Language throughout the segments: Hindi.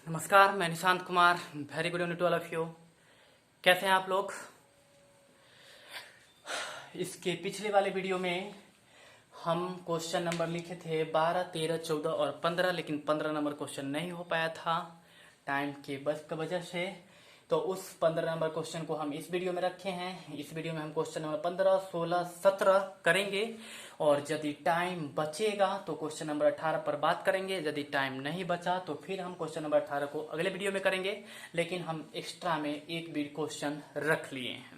नमस्कार, मैं Nishant Kumar. Very good evening to all of you. कैसे हैं आप लोग? इसके पिछले वाले वीडियो में हम क्वेश्चन नंबर लिखे थे 12, 13, 14 और 15, लेकिन 15 नंबर क्वेश्चन नहीं हो पाया था टाइम के वजह से। तो उस 15 नंबर क्वेश्चन को हम इस वीडियो में रखे हैं। इस वीडियो में हम क्वेश्चन नंबर 15, 16, 17 करेंगे और यदि टाइम बचेगा तो क्वेश्चन नंबर 18 पर बात करेंगे। यदि टाइम नहीं बचा तो फिर हम क्वेश्चन नंबर 18 को अगले वीडियो में करेंगे, लेकिन हम एक्स्ट्रा में एक भी क्वेश्चन रख लिए हैं।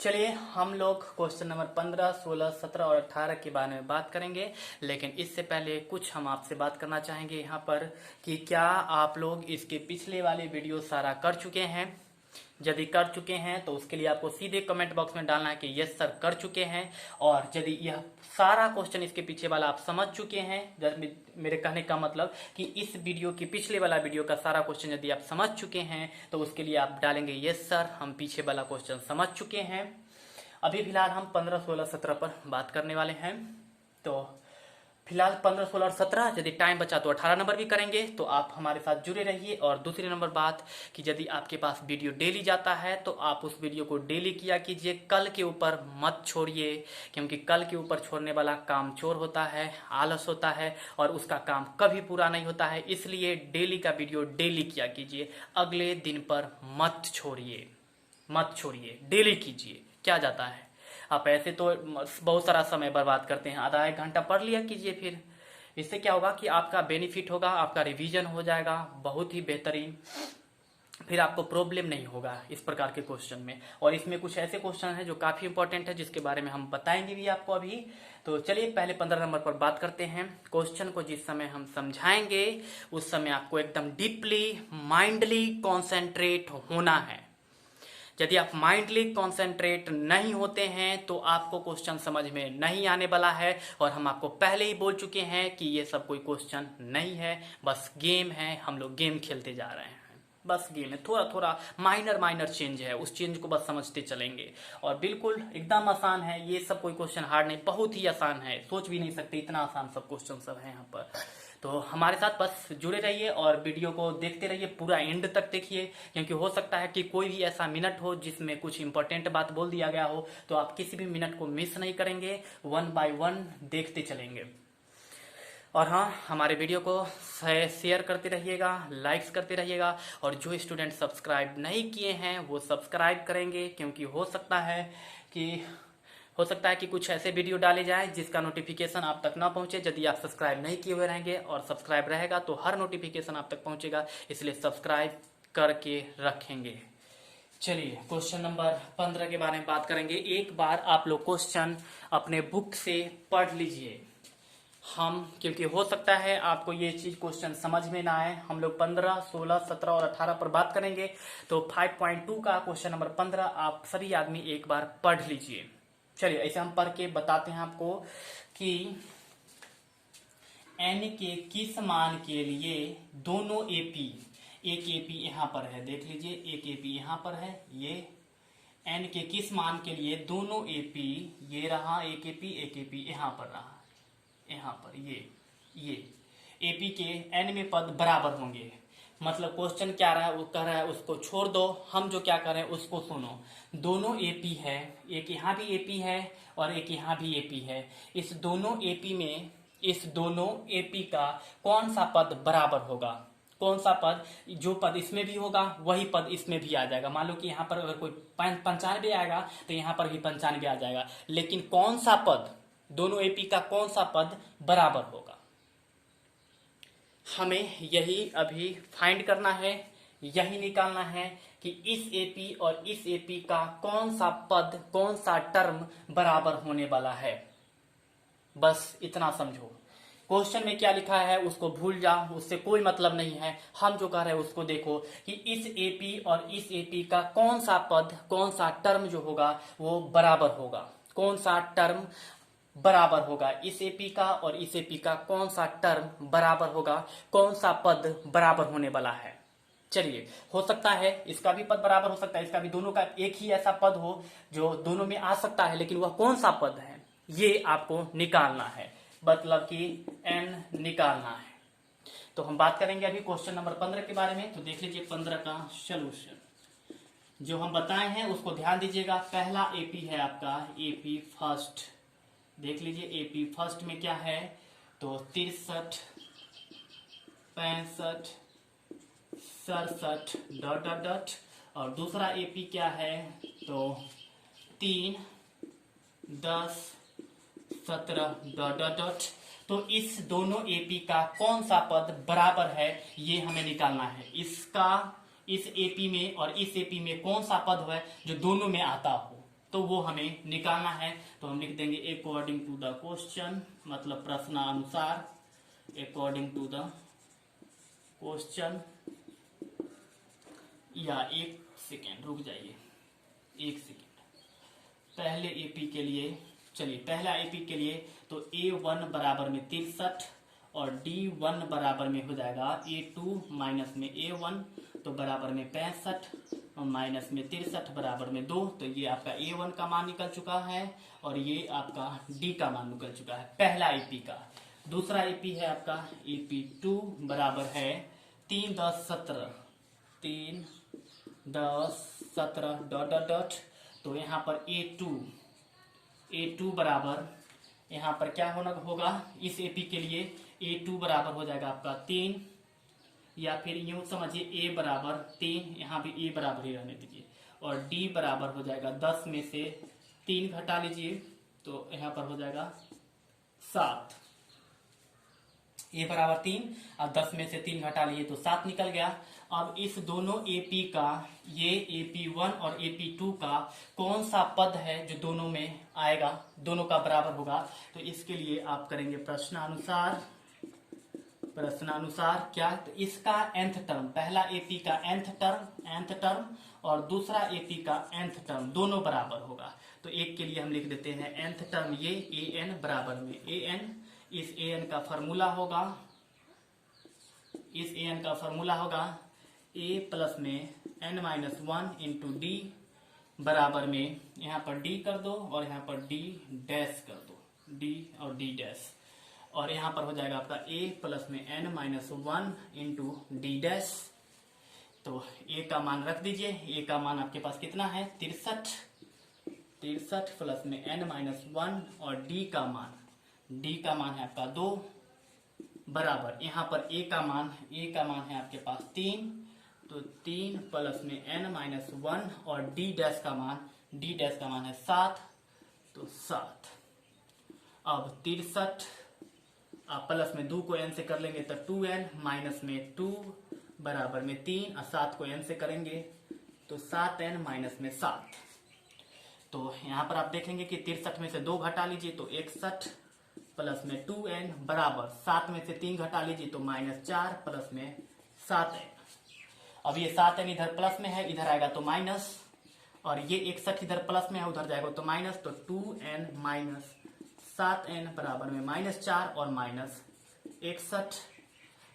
चलिए हम लोग क्वेश्चन नंबर 15, 16, 17 और 18 के बारे में बात करेंगे, लेकिन इससे पहले कुछ हम आपसे बात करना चाहेंगे यहाँ पर कि क्या आप लोग इसके पिछले वाले वीडियो सारा कर चुके हैं। यदि कर चुके हैं तो उसके लिए आपको सीधे कमेंट बॉक्स में डालना है कि यस सर कर चुके हैं। और यदि यह सारा क्वेश्चन इसके पीछे वाला आप समझ चुके हैं, मेरे कहने का मतलब कि इस वीडियो के पिछले वाला वीडियो का सारा क्वेश्चन यदि आप समझ चुके हैं तो उसके लिए आप डालेंगे यस सर हम पीछे वाला क्वेश्चन समझ चुके हैं। अभी फिलहाल हम 15, 16, 17 पर बात करने वाले हैं। तो फिलहाल 15, 16 और 17, यदि टाइम बचा तो 18 नंबर भी करेंगे, तो आप हमारे साथ जुड़े रहिए। और दूसरी नंबर बात कि यदि आपके पास वीडियो डेली जाता है तो आप उस वीडियो को डेली किया कीजिए, कल के ऊपर मत छोड़िए, क्योंकि कल के ऊपर छोड़ने वाला काम चोर होता है, आलस होता है और उसका काम कभी पूरा नहीं होता है। इसलिए डेली का वीडियो डेली किया कीजिए, अगले दिन पर मत छोड़िए, डेली कीजिए। क्या जाता है, आप ऐसे तो बहुत सारा समय बर्बाद करते हैं, आधा एक घंटा पढ़ लिया कीजिए। फिर इससे क्या होगा कि आपका बेनिफिट होगा, आपका रिवीजन हो जाएगा बहुत ही बेहतरीन। फिर आपको प्रॉब्लम नहीं होगा इस प्रकार के क्वेश्चन में। और इसमें कुछ ऐसे क्वेश्चन हैं जो काफी इंपॉर्टेंट है, जिसके बारे में हम बताएंगे भी आपको अभी। तो चलिए पहले 15 नंबर पर बात करते हैं। क्वेश्चन को जिस समय हम समझाएंगे उस समय आपको एकदम डीपली माइंडली कॉन्सेंट्रेट होना है। यदि आप माइंडली कॉन्सेंट्रेट नहीं होते हैं तो आपको क्वेश्चन समझ में नहीं आने वाला है। और हम आपको पहले ही बोल चुके हैं कि ये सब कोई क्वेश्चन नहीं है, बस गेम है, हम लोग गेम खेलते जा रहे हैं। बस गेम है, थोड़ा थोड़ा माइनर चेंज है, उस चेंज को बस समझते चलेंगे। और बिल्कुल एकदम आसान है, ये सब कोई क्वेश्चन हार्ड नहीं, बहुत ही आसान है, सोच भी नहीं सकते इतना आसान सब क्वेश्चन सब है यहाँ पर। तो हमारे साथ बस जुड़े रहिए और वीडियो को देखते रहिए, पूरा एंड तक देखिए, क्योंकि हो सकता है कि कोई भी ऐसा मिनट हो जिसमें कुछ इंपॉर्टेंट बात बोल दिया गया हो, तो आप किसी भी मिनट को मिस नहीं करेंगे, 1 बाय 1 देखते चलेंगे। और हाँ, हमारे वीडियो को शेयर करते रहिएगा, लाइक्स करते रहिएगा। और जो स्टूडेंट सब्सक्राइब नहीं किए हैं वो सब्सक्राइब करेंगे, क्योंकि हो सकता है कि कुछ ऐसे वीडियो डाले जाएं जिसका नोटिफिकेशन आप तक ना पहुंचे। यदि आप सब्सक्राइब नहीं किए हुए रहेंगे और सब्सक्राइब रहेगा तो हर नोटिफिकेशन आप तक पहुंचेगा, इसलिए सब्सक्राइब करके रखेंगे। चलिए क्वेश्चन नंबर 15 के बारे में बात करेंगे। एक बार आप लोग क्वेश्चन अपने बुक से पढ़ लीजिए, क्योंकि हो सकता है आपको ये चीज क्वेश्चन समझ में ना आए। हम लोग 15, 16, 17 और 18 पर बात करेंगे, तो 5.2 का क्वेश्चन नंबर 15 आप सभी आदमी एक बार पढ़ लीजिए। चलिए ऐसे हम पढ़ के बताते हैं आपको कि n के किस मान के लिए दोनों एपी, एक एपी यहाँ पर है, देख लीजिए एक एपी यहाँ पर है, ये n के किस मान के लिए दोनों एपी, ये रहा एक एपी यहाँ पर रहा, यहाँ पर ये एपी के n में पद बराबर होंगे। मतलब क्वेश्चन क्या रहा है, वो कह रहा है उसको छोड़ दो, हम जो क्या कर रहे हैं उसको सुनो। दोनों एपी है, एक यहाँ भी एपी है और एक यहाँ भी एपी है। इस दोनों एपी में इस दोनों एपी का कौन सा पद बराबर होगा, कौन सा पद, जो पद इसमें भी होगा वही पद इसमें भी आ जाएगा। मान लो कि यहाँ पर अगर कोई 95 आएगा तो यहाँ पर भी 95 आ जाएगा, लेकिन कौन सा पद, दोनों एपी का कौन सा पद बराबर होगा, हमें यही अभी फाइंड करना है, यही निकालना है कि इस एपी और इस एपी का कौन सा पद, कौन सा टर्म बराबर होने वाला है। बस इतना समझो, क्वेश्चन में क्या लिखा है उसको भूल जाओ, उससे कोई मतलब नहीं है। हम जो कह रहे हैं उसको देखो कि इस एपी और इस एपी का कौन सा पद, कौन सा टर्म जो होगा वो बराबर होगा, कौन सा टर्म बराबर होगा, इस एपी का और इस एपी का कौन सा टर्म बराबर होगा, कौन सा पद बराबर होने वाला है। चलिए हो सकता है इसका भी पद बराबर हो सकता है, इसका भी, दोनों का एक ही ऐसा पद हो जो दोनों में आ सकता है, लेकिन वह कौन सा पद है ये आपको निकालना है, मतलब कि n निकालना है। तो हम बात करेंगे अभी क्वेश्चन नंबर 15 के बारे में। तो देख लीजिए 15 का सोल्यूशन जो हम बताए हैं उसको ध्यान दीजिएगा। पहला एपी है आपका एपी फर्स्ट। देख लीजिए एपी फर्स्ट में क्या है, तो 63, 65, 67 डॉट डॉट डॉट। और दूसरा एपी क्या है, तो 3, 10, 17 डॉट डॉट डॉट। तो इस दोनों एपी का कौन सा पद बराबर है ये हमें निकालना है। इसका इस एपी में और इस एपी में कौन सा पद है जो दोनों में आता हो, तो वो हमें निकालना है। तो हम लिख देंगे अकॉर्डिंग टू द क्वेश्चन, मतलब प्रश्नानुसार। अकॉर्डिंग टू द क्वेश्चन, या एक सेकेंड रुक जाइए, एक सेकेंड। पहले एपी के लिए चलिए, पहला एपी के लिए तो A1 बराबर में 63 और D1 बराबर में हो जाएगा A2 माइनस में A1, तो बराबर में 65 और माइनस में 63 बराबर में 2। तो ये आपका A1 का मान निकल चुका है और ये आपका D का मान निकल चुका है पहला एपी का। दूसरा एपी है आपका AP2 बराबर है 3, 10, 17, 3, 10, 17 डॉट डॉट डॉट। तो यहाँ पर A2 बराबर यहाँ पर क्या होगा, इस एपी के लिए A2 बराबर हो जाएगा आपका 3, या फिर यूं समझिए A बराबर 3, यहाँ भी A बराबर ही रहने दीजिए। और D बराबर हो जाएगा 10 में से 3 घटा लीजिए, तो यहाँ पर हो जाएगा 7। A बराबर 3 और 10 में से 3 घटा लिए तो 7 निकल गया। अब इस दोनों एपी का, ये AP1 और AP2 का कौन सा पद है जो दोनों में आएगा, दोनों का बराबर होगा। तो इसके लिए आप करेंगे प्रश्नानुसार। प्रश्नानुसार क्या, तो इसका nth टर्म, पहला एपी का nth टर्म और दूसरा एपी का nth टर्म दोनों बराबर होगा। तो एक के लिए हम लिख देते हैं nth टर्म ये an बराबर में an। इस an का फॉर्मूला होगा, इस an का फॉर्मूला होगा a प्लस में n-1 इंटू डी बराबर में, यहाँ पर d कर दो और यहाँ पर d डैश कर दो, d और d डैश। और यहाँ पर हो जाएगा आपका a प्लस में n-1 इंटू डी डैश। तो a का मान रख दीजिए। a का मान आपके पास कितना है 63, 63 प्लस में n-1 और d का मान है आपका 2 बराबर, यहाँ पर a का मान है आपके पास 3, तो 3 प्लस में n-1 और d डैश का मान है 7, तो 7। अब 63 आप प्लस में 2 को n से कर लेंगे तो 2n, माइनस में 2 बराबर में 3 और 7 को n से करेंगे तो 7n माइनस में 7। तो यहाँ पर आप देखेंगे कि 63 में से 2 घटा लीजिए तो 61 प्लस में 2n बराबर 7 में से 3 घटा लीजिए तो -4 प्लस में 7n। अब ये 7n इधर प्लस में है, इधर आएगा तो माइनस, और ये 61 इधर प्लस में है, उधर जाएगा तो माइनस। तो 2n माइनस 7n बराबर में -4 और -61।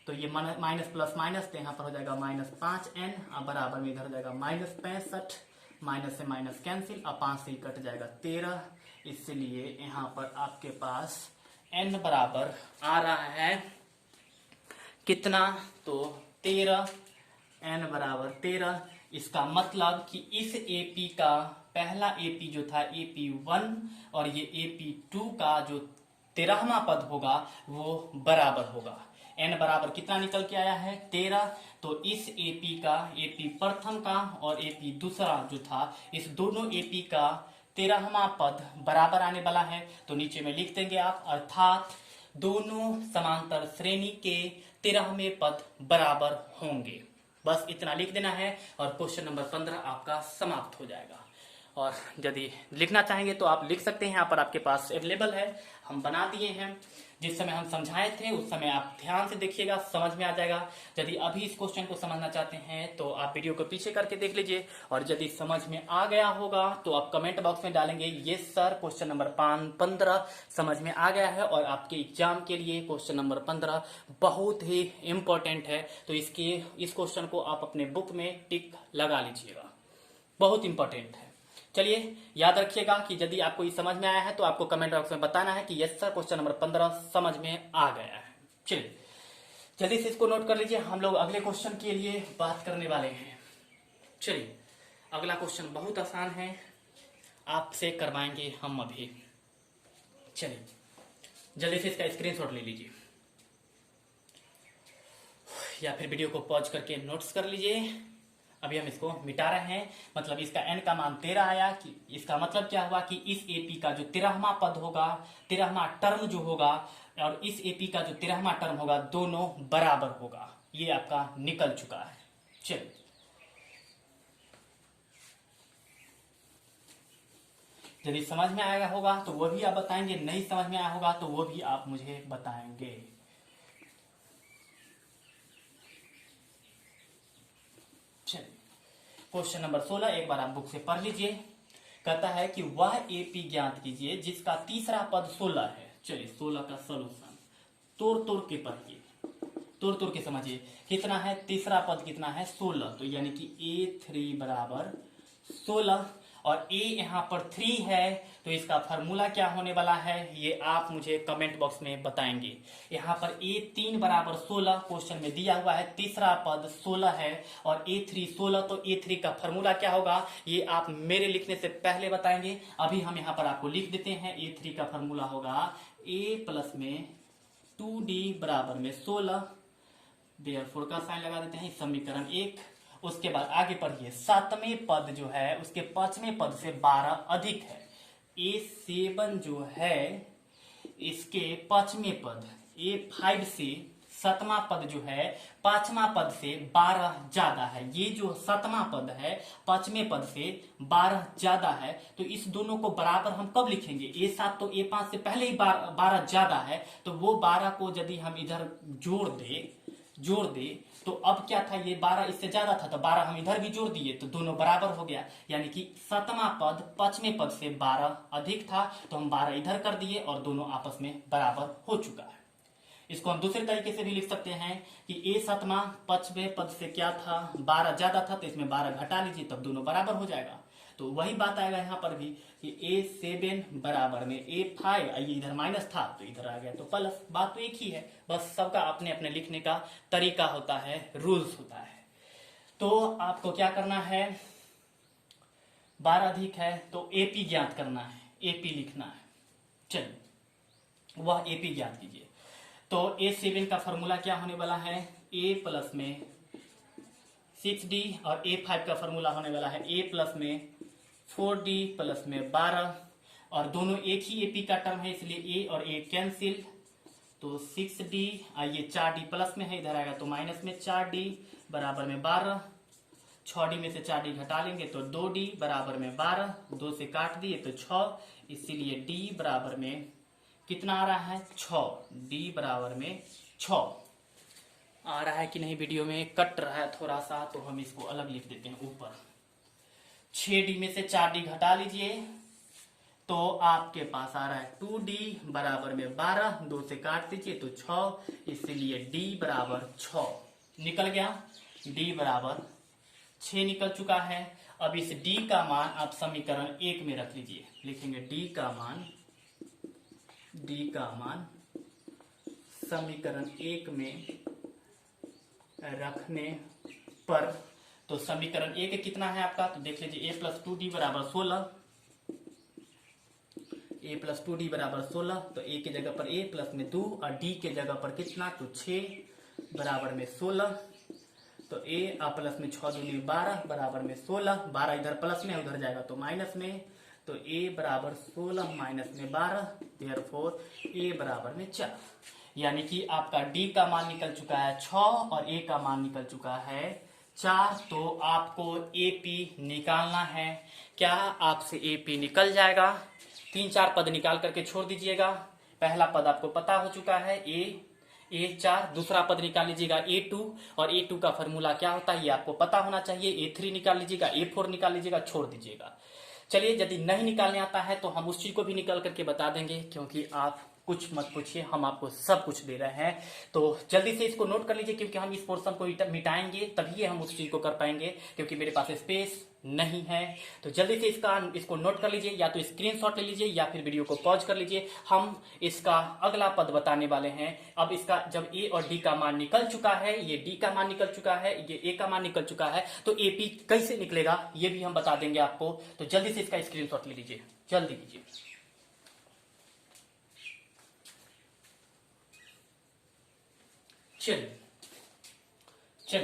तो ये माइनस प्लस माइनस, तो यहाँ पर हो जाएगा -5n और बराबर में इधर हो जाएगा -65। माइनस से माइनस कैंसिल और 5 से कट जाएगा 13। इसलिए यहाँ पर आपके पास n बराबर आ रहा है कितना, तो 13, n बराबर 13। इसका मतलब कि इस एपी का पहला एपी जो था AP1 और ये AP2 का जो 13वां पद होगा वो बराबर होगा। n बराबर कितना निकल के आया है 13। तो इस एपी का, एपी प्रथम का और एपी दूसरा जो था, इस दोनों एपी का 13वां पद बराबर आने वाला है। तो नीचे में लिख देंगे आप, अर्थात दोनों समांतर श्रेणी के 13वें पद बराबर होंगे। बस इतना लिख देना है और क्वेश्चन नंबर 15 आपका समाप्त हो जाएगा। और यदि लिखना चाहेंगे तो आप लिख सकते हैं, यहाँ पर आपके पास अवेलेबल है, हम बना दिए हैं। जिस समय हम समझाए थे उस समय आप ध्यान से देखिएगा, समझ में आ जाएगा। यदि अभी इस क्वेश्चन को समझना चाहते हैं तो आप वीडियो को पीछे करके देख लीजिए, और यदि समझ में आ गया होगा तो आप कमेंट बॉक्स में डालेंगे यस सर क्वेश्चन नंबर 15 समझ में आ गया है। और आपके एग्जाम के लिए क्वेश्चन नंबर 15 बहुत ही इम्पोर्टेंट है, तो इस क्वेश्चन को आप अपने बुक में टिक लगा लीजिएगा, बहुत इंपॉर्टेंट है। चलिए याद रखिएगा कि यदि आपको ये समझ में आया है तो आपको कमेंट बॉक्स में बताना है कि यस सर क्वेश्चन नंबर 15 समझ में आ गया है। चलिए जल्दी से इसको नोट कर लीजिए, हम लोग अगले क्वेश्चन के लिए बात करने वाले हैं। चलिए अगला क्वेश्चन बहुत आसान है, आपसे करवाएंगे हम अभी। चलिए जल्दी से इसका स्क्रीनशॉट ले लीजिए या फिर वीडियो को पॉज करके नोट्स कर लीजिए। अभी हम इसको मिटा रहे हैं, मतलब इसका n का मान 13 आया। कि इसका मतलब क्या हुआ कि इस एपी का जो 13वां पद होगा, 13वां टर्म जो होगा, और इस एपी का जो 13वां टर्म होगा, दोनों बराबर होगा। ये आपका निकल चुका है। चलिए यदि समझ में आया होगा तो वो भी आप बताएंगे, नहीं समझ में आया होगा तो वो भी आप मुझे बताएंगे। चलिए क्वेश्चन नंबर 16 एक बार आप बुक से पढ़ लीजिए। कहता है कि वह एपी ज्ञात कीजिए जिसका तीसरा पद 16 है। चलिए 16 का सॉल्यूशन तोड़ तोड़ के पढ़िए, तोड़ तोड़ के समझिए। कितना है तीसरा पद, कितना है 16, तो यानी कि A3 बराबर 16 और A यहाँ पर 3 है, तो इसका फार्मूला क्या होने वाला है ये आप मुझे कमेंट बॉक्स में बताएंगे। यहाँ पर A3 बराबर 16 क्वेश्चन में दिया हुआ है, तीसरा पद 16 है और A3 16, तो A3 का फार्मूला क्या होगा ये आप मेरे लिखने से पहले बताएंगे। अभी हम यहाँ पर आपको लिख देते हैं। A3 का फार्मूला होगा A प्लस में 2D बराबर में 16, देयरफॉर का साइन लगा देते हैं, समीकरण 1। उसके बाद आगे पढ़िए, सातवें पद जो है उसके पांचवें पद से 12 अधिक है। A7 जो है इसके पांचवें पद A5 से सातवां पद जो है पांचवा पद से 12 ज्यादा है। ये जो सातवां पद है पांचवें पद से 12 ज्यादा है, तो इस दोनों को बराबर हम कब लिखेंगे? A7 तो A5 से पहले ही 12 ज्यादा है, तो वो 12 को यदि हम इधर जोड़ दे तो अब क्या था, ये 12 इससे ज्यादा था तो 12 हम इधर भी जोड़ दिए तो दोनों बराबर हो गया। यानी कि सातवां पद पांचवें पद से 12 अधिक था, तो हम 12 इधर कर दिए और दोनों आपस में बराबर हो चुका है। इसको हम दूसरे तरीके से भी लिख सकते हैं कि A7 पांचवें पद से क्या था 12 ज्यादा था, तो इसमें 12 घटा लीजिए तब दोनों बराबर हो जाएगा। तो वही बात आएगा यहाँ पर भी कि A7 बराबर में A5, ये इधर माइनस था तो इधर आ गया तो प्लस। बात तो एक ही है, बस सबका अपने अपने लिखने का तरीका होता है, रूल्स होता है। तो आपको क्या करना है, 12 अधिक है तो AP ज्ञात करना है, AP लिखना है। चलिए वह AP ज्ञात कीजिए। तो A7 का फॉर्मूला क्या होने वाला है, A प्लस में 6D, और A5 का फॉर्मूला होने वाला है A प्लस में 4D प्लस में 12, और दोनों एक ही AP का टर्म है इसलिए A और A कैंसिल, तो 6D, ये 4D प्लस में है इधर आएगा तो माइनस में 4D बराबर में 12, 6D में से 4D घटा लेंगे तो 2D बराबर में 12, 2 से काट दिए तो 6, इसीलिए D बराबर में कितना आ रहा है 6, D बराबर में 6 आ रहा है कि नहीं, वीडियो में कट रहा है थोड़ा सा तो हम इसको अलग लिख देते हैं ऊपर। 6D में से 4D घटा लीजिए तो आपके पास आ रहा है 2D बराबर में 12, 2 से काट दीजिए तो 6, इसलिए D बराबर 6 निकल गया। D बराबर 6 निकल चुका है। अब इस D का मान आप समीकरण 1 में रख लीजिए, लिखेंगे D का मान समीकरण 1 में रखने पर, तो समीकरण 1 कितना है आपका, तो देख लीजिए A प्लस 2D बराबर 16, A प्लस 2D बराबर 16, तो A की जगह पर A प्लस में 2 और D के जगह पर कितना, तो 6 बराबर में 16, तो A प्लस में 6 दूनी 12 बराबर में 16, 12 इधर प्लस में उधर जाएगा तो माइनस में, तो A बराबर 16 माइनस में 12, देयरफॉर A बराबर में 4। यानी कि आपका D का मान निकल चुका है 6 और A का मान निकल चुका है 4। तो आपको AP निकालना है। क्या आपसे AP निकल जाएगा? 3-4 पद निकाल करके छोड़ दीजिएगा। पहला पद आपको पता हो चुका है A4, दूसरा पद निकाल लीजिएगा A2, और A2 का फॉर्मूला क्या होता है ये आपको पता होना चाहिए। A3 निकाल लीजिएगा, A4 निकाल लीजिएगा, छोड़ दीजिएगा। चलिए यदि नहीं निकालने आता है तो हम उस चीज को भी निकाल करके बता देंगे, क्योंकि आप कुछ मत पूछिए, हम आपको सब कुछ दे रहे हैं। तो जल्दी से इसको नोट कर लीजिए, क्योंकि हम इस पोर्शन को मिटाएंगे तभी हम उस चीज को कर पाएंगे, क्योंकि मेरे पास स्पेस नहीं है। तो जल्दी से इसको नोट कर लीजिए, या तो स्क्रीनशॉट ले लीजिए या फिर वीडियो को पॉज कर लीजिए। हम इसका अगला पद बताने वाले हैं। अब इसका जब ए और डी का मान निकल चुका है, ये डी का मान निकल चुका है, ये ए का मान निकल चुका है, तो एपी कैसे निकलेगा ये भी हम बता देंगे आपको। तो जल्दी से इसका स्क्रीनशॉट ले लीजिए, जल्दी लीजिए। चलिए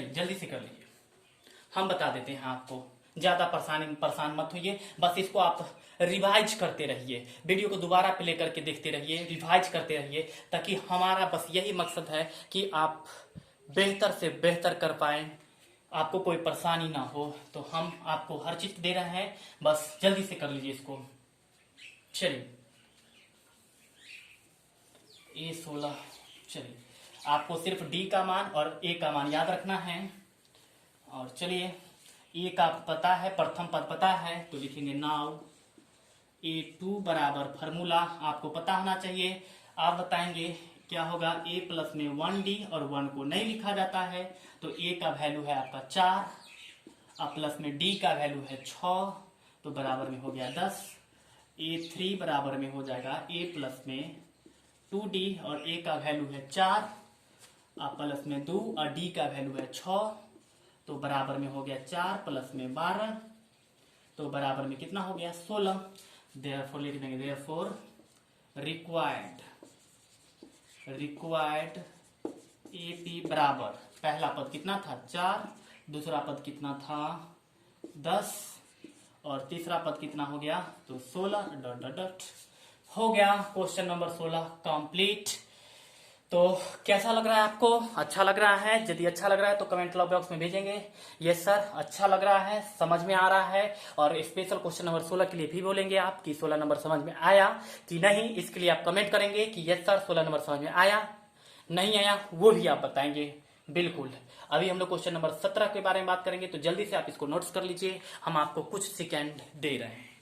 जल्दी से कर लीजिए, हम बता देते हैं आपको। ज्यादा परेशान मत होइए, बस इसको आप रिवाइज करते रहिए, वीडियो को दोबारा प्ले करके देखते रहिए, रिवाइज करते रहिए, ताकि हमारा बस यही मकसद है कि आप बेहतर से बेहतर कर पाए, आपको कोई परेशानी ना हो। तो हम आपको हर चीज दे रहे हैं, बस जल्दी से कर लीजिए इसको। चलिए A16, चलिए आपको सिर्फ डी का मान और ए का मान याद रखना है। और चलिए ए का पता है, प्रथम पद पता है, तो लिखेंगे नाउ A2 बराबर फॉर्मूला आपको पता होना चाहिए। आप बताएंगे क्या होगा, ए प्लस में 1D और 1 को नहीं लिखा जाता है, तो ए का वैल्यू है आपका 4 और प्लस में डी का वैल्यू है 6, तो बराबर में हो गया 10। A3 बराबर में हो जाएगा ए प्लस में 2D और ए का वैल्यू है 4 और प्लस में 2 और डी का वैल्यू है 6, तो बराबर में हो गया 4 प्लस में 12, तो बराबर में कितना हो गया 16। देयरफॉर लिख देंगे, देयरफॉर रिक्वायर्ड एपी बराबर, पहला पद कितना था 4, दूसरा पद कितना था 10 और तीसरा पद कितना हो गया तो 16 डॉट डॉट डॉट हो गया। Question number 16 complete. तो कैसा लग रहा है आपको, अच्छा लग रहा है? यदि अच्छा लग रहा है तो कमेंट बॉक्स में भेजेंगे यस सर अच्छा लग रहा है, समझ में आ रहा है। और स्पेशल क्वेश्चन नंबर 16 के लिए भी बोलेंगे आप कि 16 नंबर समझ में आया कि नहीं, इसके लिए आप कमेंट करेंगे कि यस सर 16 नंबर समझ में आया, नहीं आया वो भी आप बताएंगे। बिल्कुल, अभी हम लोग क्वेश्चन नंबर 17 के बारे में बात करेंगे, तो जल्दी से आप इसको नोट्स कर लीजिए, हम आपको कुछ सेकेंड दे रहे हैं।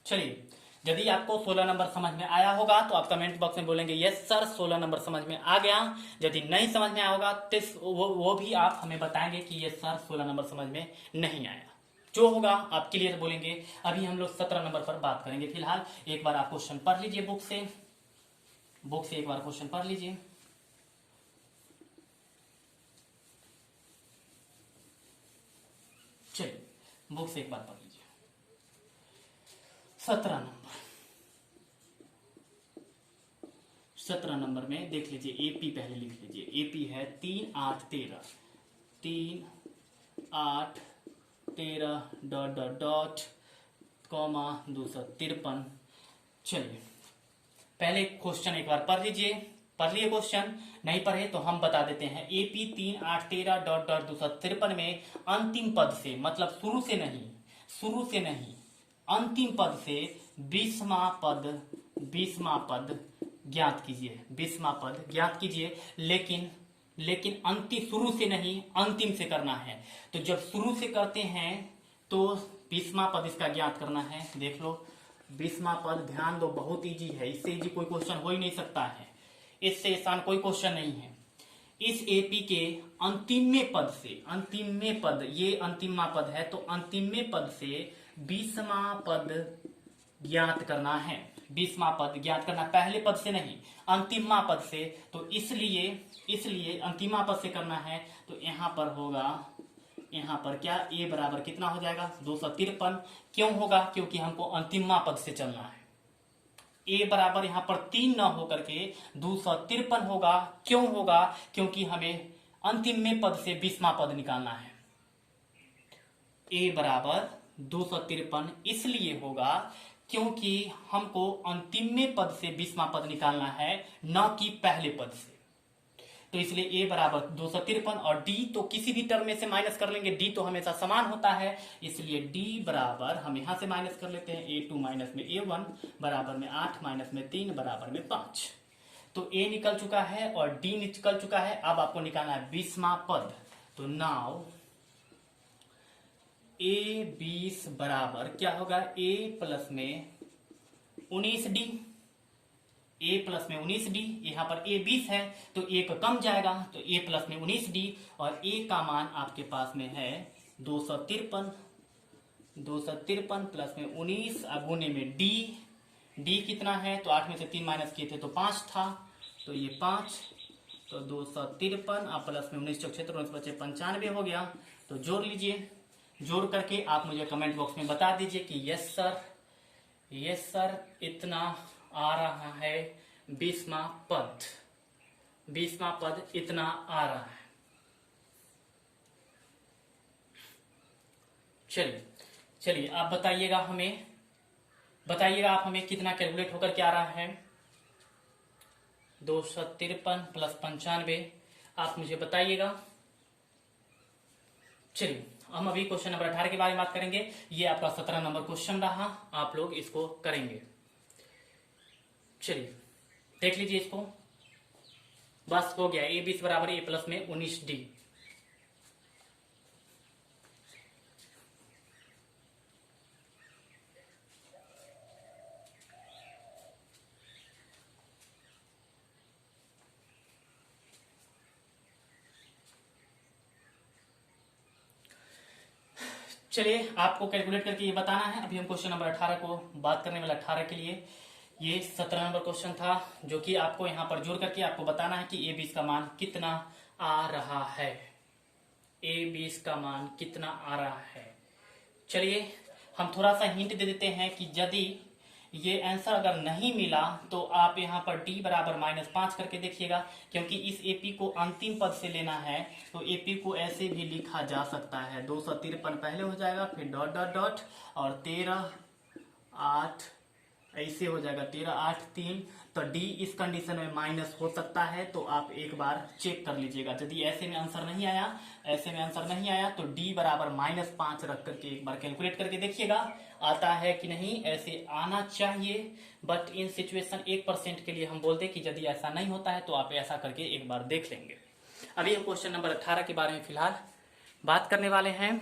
चलिए यदि आपको 16 नंबर समझ में आया होगा तो आप कमेंट बॉक्स में बोलेंगे यस सर 16 नंबर समझ में आ गया। यदि नहीं समझ में आया होगा तो वो भी आप हमें बताएंगे कि यस सर 16 नंबर समझ में नहीं आया। जो होगा आप क्लियर बोलेंगे। अभी हम लोग 17 नंबर पर बात करेंगे। फिलहाल एक बार आप क्वेश्चन पढ़ लीजिए, बुक से एक बार क्वेश्चन पढ़ लीजिए। चलिए बुक से एक बार पढ़ लीजिए। 17 नंबर में देख लीजिए, एपी पहले लिख लीजिए। एपी है 3 8 13 डॉट डॉट डॉट कॉमा 253। चलिए पहले क्वेश्चन एक बार पढ़ लीजिए। पढ़ लिए क्वेश्चन? नहीं पढ़े तो हम बता देते हैं। एपी 3 8 13 डॉट डॉट 253 में अंतिम पद से, मतलब शुरू से नहीं अंतिम पद से 20वां पद ज्ञात कीजिए। 20वां पद ज्ञात कीजिए, लेकिन अंतिम शुरू से नहीं, अंतिम से करना है। तो जब शुरू से करते हैं तो 20वां पद इसका ज्ञात करना है। देख लो 20वां पद, ध्यान दो, बहुत इजी है, इससे इजी कोई क्वेश्चन हो ही नहीं सकता है, इससे आसान कोई क्वेश्चन नहीं है। इस एपी के अंतिम पद, ये अंतिम पद है, तो अंतिम पद से 20वां पद ज्ञात करना है। 20वां पद ज्ञात करना, पहले पद से नहीं, अंतिमा पद से। तो इसलिए अंतिमा पद से करना है। तो यहाँ पर होगा, यहाँ पर क्या ए बराबर कितना हो जाएगा 253। क्यों होगा? क्योंकि हमको अंतिमा पद से चलना है। ए बराबर यहाँ पर 3 न होकर के 253 होगा। क्यों होगा? क्योंकि हमें अंतिम में पद से 20वां पद निकालना है। ए बराबर 253 इसलिए होगा क्योंकि हमको अंतिम में पद से 20वां पद निकालना है, न कि पहले पद से। तो इसलिए ए बराबर 253 और डी तो किसी भी टर्म में से माइनस कर लेंगे, डी तो हमेशा समान होता है, इसलिए डी बराबर हम यहां से माइनस कर लेते हैं। A2 माइनस में A1 बराबर में 8 माइनस में 3 बराबर में 5। तो ए निकल चुका है और डी निकल चुका है। अब आपको निकालना है 20वां पद। तो नाउ ए 20 बराबर क्या होगा, ए प्लस में 19d, ए प्लस में 19d। यहां पर ए 20 है तो ए का कम जाएगा, तो ए प्लस में 19d और ए का मान आपके पास में है 253। 253 प्लस में 19 गुने में डी, डी कितना है, तो 8 में से 3 माइनस किए थे तो 5 था, तो ये 5, तो 253 आप प्लस में 19 चौक 19 बचे 95 हो गया। तो जोड़ लीजिए, जोड़ करके आप मुझे कमेंट बॉक्स में बता दीजिए कि यस सर इतना आ रहा है 20वां पद, 20वां पद इतना आ रहा है। चलिए आप बताइएगा आप हमें कितना कैलकुलेट होकर क्या आ रहा है। 253 प्लस 95 आप मुझे बताइएगा। चलिए हम अभी क्वेश्चन नंबर 18 के बारे में बात करेंगे। ये आपका 17 नंबर क्वेश्चन रहा, आप लोग इसको करेंगे। चलिए देख लीजिए इसको, बस हो गया। ए 20 बराबर ए प्लस में 19d। चलिए आपको कैलकुलेट करके ये बताना है। अभी हम क्वेश्चन नंबर 18 को बात करने वाला। 18 के लिए ये 17 नंबर क्वेश्चन था, जो कि आपको यहाँ पर जोड़ करके आपको बताना है कि ए 20 का मान कितना आ रहा है। ए 20 का मान कितना आ रहा है। चलिए हम थोड़ा सा हिंट दे देते हैं कि यदि ये आंसर अगर नहीं मिला तो आप यहाँ पर d बराबर -5 करके देखिएगा, क्योंकि इस एपी को अंतिम पद से लेना है। तो एपी को ऐसे भी लिखा जा सकता है, 253 पहले हो जाएगा, फिर डॉट डॉट डॉट और 13 8 ऐसे हो जाएगा, 13 8 3। तो डी इस कंडीशन में माइनस हो सकता है, तो आप एक बार चेक कर लीजिएगा। यदि ऐसे में आंसर नहीं आया तो डी बराबर -5 रख करके एक बार कैलकुलेट करके देखिएगा आता है कि नहीं। ऐसे आना चाहिए, बट इन सिचुएशन 1% के लिए हम बोलते कि यदि ऐसा नहीं होता है तो आप ऐसा करके एक बार देख लेंगे। अभी हम क्वेश्चन नंबर 18 के बारे में फिलहाल बात करने वाले हैं।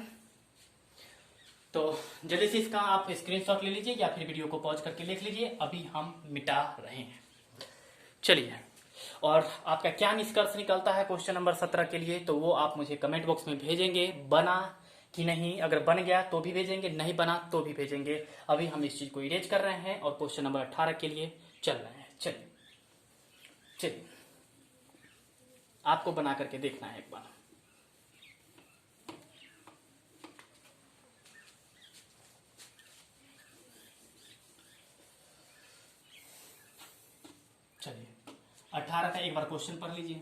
तो जल्दी से इसका आप स्क्रीनशॉट ले लीजिए या फिर वीडियो को पॉज करके लिख लीजिए, अभी हम मिटा रहे हैं। चलिए, और आपका क्या निष्कर्ष निकलता है क्वेश्चन नंबर 17 के लिए, तो वो आप मुझे कमेंट बॉक्स में भेजेंगे, बना कि नहीं। अगर बन गया तो भी भेजेंगे, नहीं बना तो भी भेजेंगे। अभी हम इस चीज को इरेज कर रहे हैं और क्वेश्चन नंबर 18 के लिए चल रहे हैं। चलिए आपको बना करके देखना है एक बार। चलिए 18 का एक बार क्वेश्चन पढ़ लीजिए।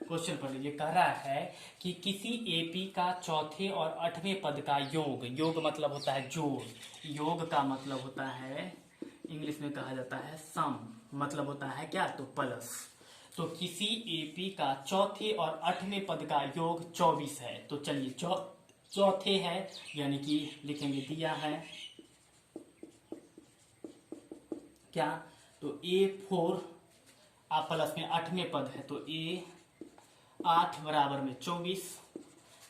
क्वेश्चन पढ़ लीजिए, कह रहा है कि किसी एपी का चौथे और 8वें पद का योग मतलब होता है जोड़, योग का मतलब होता है इंग्लिश में कहा जाता है सम, मतलब होता है क्या, तो प्लस। तो किसी एपी का चौथे और 8वें पद का योग 24 है। तो चलिए चौथे है यानी कि लिखेंगे दिया है क्या, तो A4 आप प्लस में 8वें पद है, तो A8 बराबर में 24।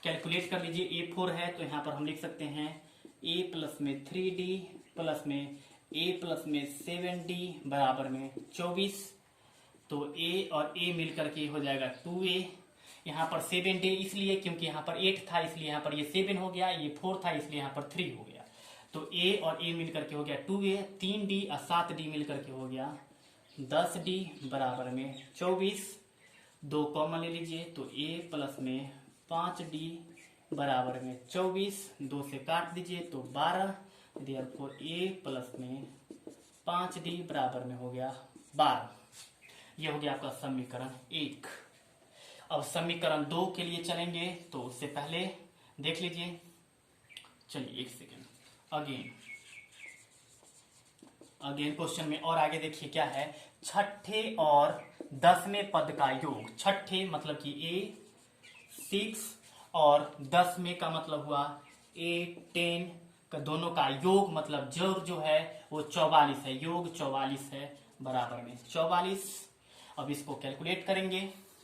कैलकुलेट कर लीजिए, A4 है तो यहाँ पर हम लिख सकते हैं A प्लस में 3D प्लस में A प्लस में 7D बराबर में 24। तो A और A मिलकर के हो जाएगा 2A। यहाँ पर 7D इसलिए क्योंकि यहाँ पर 8 था, इसलिए यहाँ पर ये 7 हो गया, ये 4 था इसलिए यहाँ पर 3 हो गया। तो A और A मिलकर के हो गया 2A, 3D और 7D मिलकर के हो गया 10D बराबर में 24। 2 कॉमन ले लीजिए, तो A प्लस में 5D बराबर में 24, 2 से काट दीजिए तो 12। देयरफॉर A प्लस में 5D बराबर में हो गया 12। यह हो गया आपका समीकरण 1। अब समीकरण 2 के लिए चलेंगे, तो उससे पहले देख लीजिए। चलिए एक सेकेंड, अगेन क्वेश्चन में और आगे देखिए क्या है, छठे और 10वें पद का योग। छठे मतलब कि A6 और 10वें का मतलब हुआ A10 का, दोनों का योग मतलब जोड़ जो है वो 44 है, योग 44 है। बराबर में 44। अब इसको कैलकुलेट करेंगे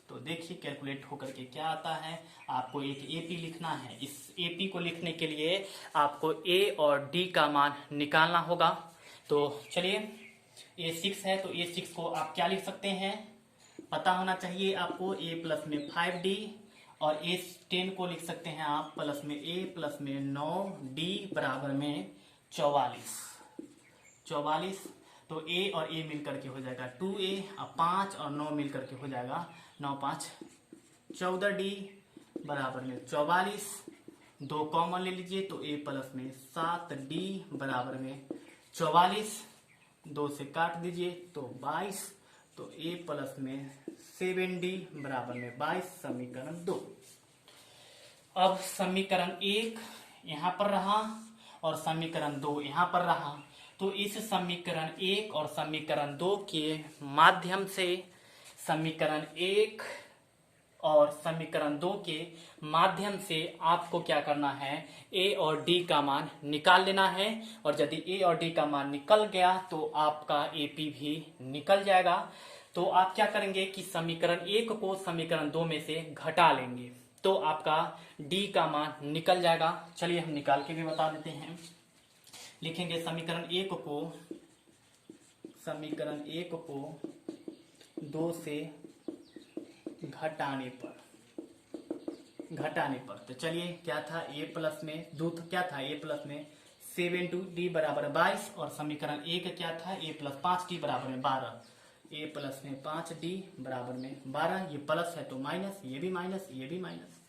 तो देखिए कैलकुलेट होकर के क्या आता है। आपको एक एपी लिखना है। इस एपी को लिखने के लिए आपको ए और डी का मान निकालना होगा। तो चलिए A6 है तो A6 को आप क्या लिख सकते हैं, पता होना चाहिए आपको। A प्लस में 5D और A10 को लिख सकते हैं आप प्लस में A प्लस में 9D बराबर में 44। तो A और A मिलकर के हो जाएगा 2A, अब 5 और 9 मिलकर के हो जाएगा 9 5 14D बराबर में 44। 2 कॉमन ले लीजिए तो A प्लस में 7D बराबर में 44। 2 से काट दीजिए तो 22। तो A प्लस में 7D बराबर में 22, समीकरण 2। अब समीकरण 1 यहां पर रहा और समीकरण 2 यहां पर रहा। तो इस समीकरण 1 और समीकरण 2 के माध्यम से समीकरण 1 और समीकरण 2 के माध्यम से आपको क्या करना है, ए और डी का मान निकाल लेना है। और यदि ए और डी का मान निकल गया तो आपका एपी भी निकल जाएगा। तो आप क्या करेंगे कि समीकरण 1 को समीकरण 2 में से घटा लेंगे तो आपका डी का मान निकल जाएगा। चलिए हम निकाल के भी बता देते हैं। लिखेंगे समीकरण 1 को 2 से घटाने पर तो चलिए क्या था, a प्लस में क्या था, a प्लस में 7D बराबर 22 और समीकरण 1 क्या था, a प्लस 5D बराबर में 12। a प्लस में 5D बराबर में 12। ये प्लस है तो माइनस, ये भी माइनस, ये भी माइनस,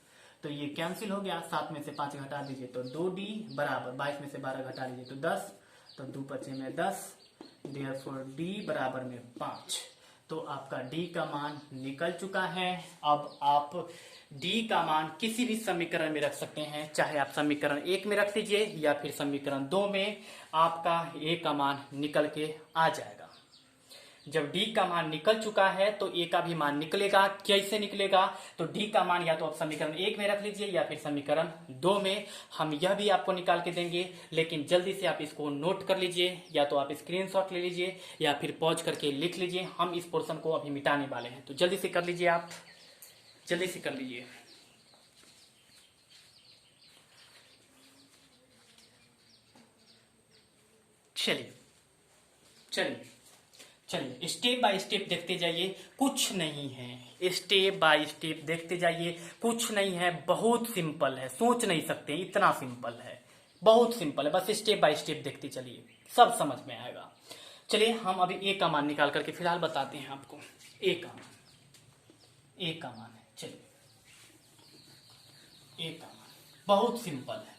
तो ये कैंसिल हो गया। 7 में से 5 घटा दीजिए तो 2D बराबर 22 में से 12 घटा दीजिए तो 10, तो 2 5 में 10। देयरफॉर D बराबर में 5। तो आपका D का मान निकल चुका है। अब आप D का मान किसी भी समीकरण में रख सकते हैं, चाहे आप समीकरण 1 में रख दीजिए या फिर समीकरण 2 में, आपका A का मान निकल के आ जाएगा। जब D का मान निकल चुका है तो A का भी मान निकलेगा। कैसे निकलेगा, तो D का मान या तो आप समीकरण 1 में रख लीजिए या फिर समीकरण 2 में। हम यह भी आपको निकाल के देंगे, लेकिन जल्दी से आप इसको नोट कर लीजिए, या तो आप स्क्रीनशॉट ले लीजिए या फिर पॉज करके लिख लीजिए। हम इस पोर्शन को अभी मिटाने वाले हैं तो जल्दी से कर लीजिए, आप जल्दी से कर लीजिए। चलिए स्टेप बाय स्टेप देखते जाइए, कुछ नहीं है। स्टेप बाय स्टेप देखते जाइए, कुछ नहीं है, बहुत सिंपल है, सोच नहीं सकते इतना सिंपल है, बहुत सिंपल है। बस स्टेप बाय स्टेप देखते चलिए, सब समझ में आएगा। चलिए हम अभी ए का मान निकाल करके फिलहाल बताते हैं आपको। ए का मान है, चलिए ए का मान बहुत सिंपल है,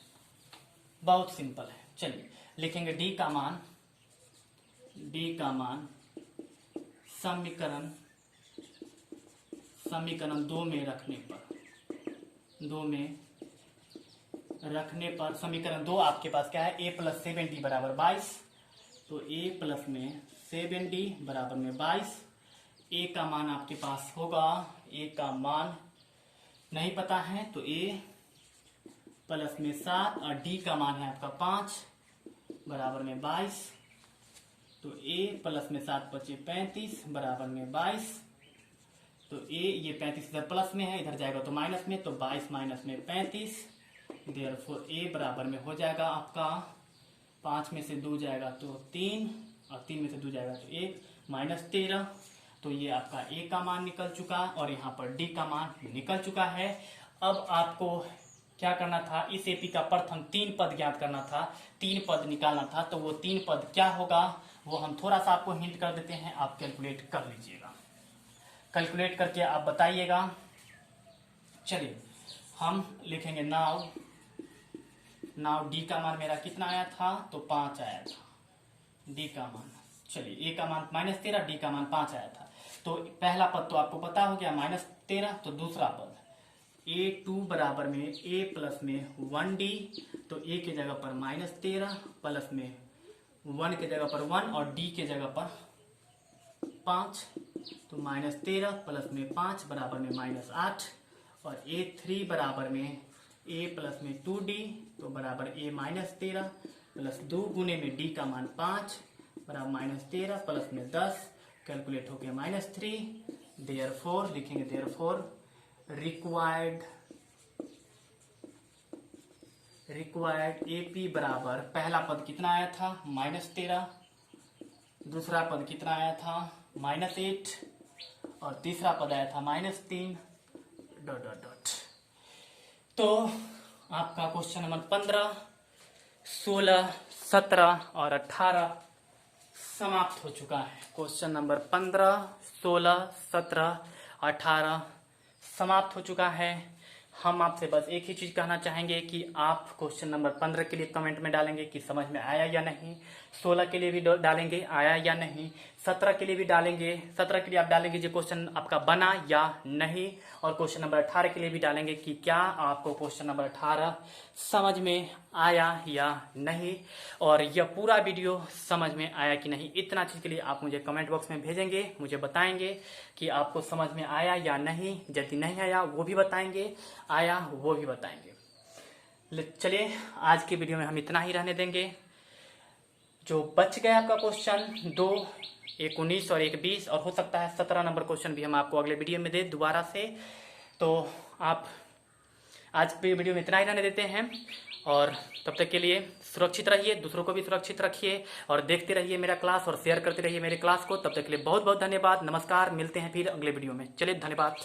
बहुत सिंपल है। चलिए लिखेंगे डी का मान समीकरण 2 में रखने पर समीकरण 2 आपके पास क्या है, a प्लस 7D बराबर 22। तो a प्लस में 7D बराबर में 22। a का मान आपके पास होगा, a का मान नहीं पता है तो a प्लस में 7 और d का मान है आपका 5 बराबर में 22। तो a प्लस में 7 5 35 बराबर में 22। तो a ये 35 इधर प्लस में है, इधर जाएगा तो माइनस में, तो 22 माइनस में 35। देयरफॉर a बराबर में हो जाएगा आपका 5 में से 2 जाएगा तो 3 और 3 में से 2 जाएगा तो 1 माइनस 13। तो ये आपका a का मान निकल चुका और यहाँ पर d का मान निकल चुका है। अब आपको क्या करना था, इस एपी का प्रथम 3 पद ज्ञात करना था, 3 पद निकालना था। तो वो 3 पद क्या होगा वो हम थोड़ा सा आपको हिंट कर देते हैं, आप कैलकुलेट कर लीजिएगा, कैलकुलेट करके आप बताइएगा। चलिए हम लिखेंगे नाउ डी का मान मेरा कितना आया था, तो 5 आया था डी का मान। चलिए ए का मान -13, डी का मान 5 आया था। तो पहला पद तो आपको पता हो गया -13। तो दूसरा पद a2 बराबर में a प्लस में 1d, तो a की जगह पर -13 प्लस में 1 की जगह पर 1 और d की जगह पर 5, तो -13 प्लस में 5 बराबर में -8। और a3 बराबर में a प्लस में 2d, तो बराबर a -13 प्लस 2 गुने में d का मान 5 बराबर -13 प्लस में 10। कैलकुलेट हो गया -3। देयरफॉर लिखेंगे देयरफॉर रिक्वायर्ड AP बराबर पहला पद कितना आया था -13, दूसरा पद कितना आया था -8 और तीसरा पद आया था -3 ... तो आपका क्वेश्चन नंबर 15, 16, 17 और 18 समाप्त हो चुका है। क्वेश्चन नंबर 15, 16, 17, 18 समाप्त हो चुका है। हम आपसे बस एक ही चीज कहना चाहेंगे कि आप क्वेश्चन नंबर 15 के लिए कमेंट में डालेंगे कि समझ में आया या नहीं, 16 के लिए भी डालेंगे आया या नहीं, 17 के लिए भी डालेंगे, 17 के लिए आप डालेंगे जो क्वेश्चन आपका बना या नहीं, और क्वेश्चन नंबर 18 के लिए भी डालेंगे कि क्या आपको क्वेश्चन नंबर 18 समझ में आया या नहीं, और यह पूरा वीडियो समझ में आया कि नहीं। इतना चीज के लिए आप मुझे कमेंट बॉक्स में भेजेंगे, मुझे बताएंगे कि आपको समझ में आया या नहीं। यदि नहीं आया वो भी बताएंगे, आया वो भी बताएंगे। चलिए आज की वीडियो में हम इतना ही रहने देंगे। जो बच गया आपका क्वेश्चन 2, एक 19 और एक 20 और हो सकता है 17 नंबर क्वेश्चन भी हम आपको अगले वीडियो में दे दोबारा से। तो आप आज के वीडियो में इतना ही रहने देते हैं, और तब तक के लिए सुरक्षित रहिए, दूसरों को भी सुरक्षित रखिए, और देखते रहिए मेरा क्लास और शेयर करते रहिए मेरे क्लास को। तब तक के लिए बहुत बहुत धन्यवाद, नमस्कार, मिलते हैं फिर अगले वीडियो में। चलिए धन्यवाद।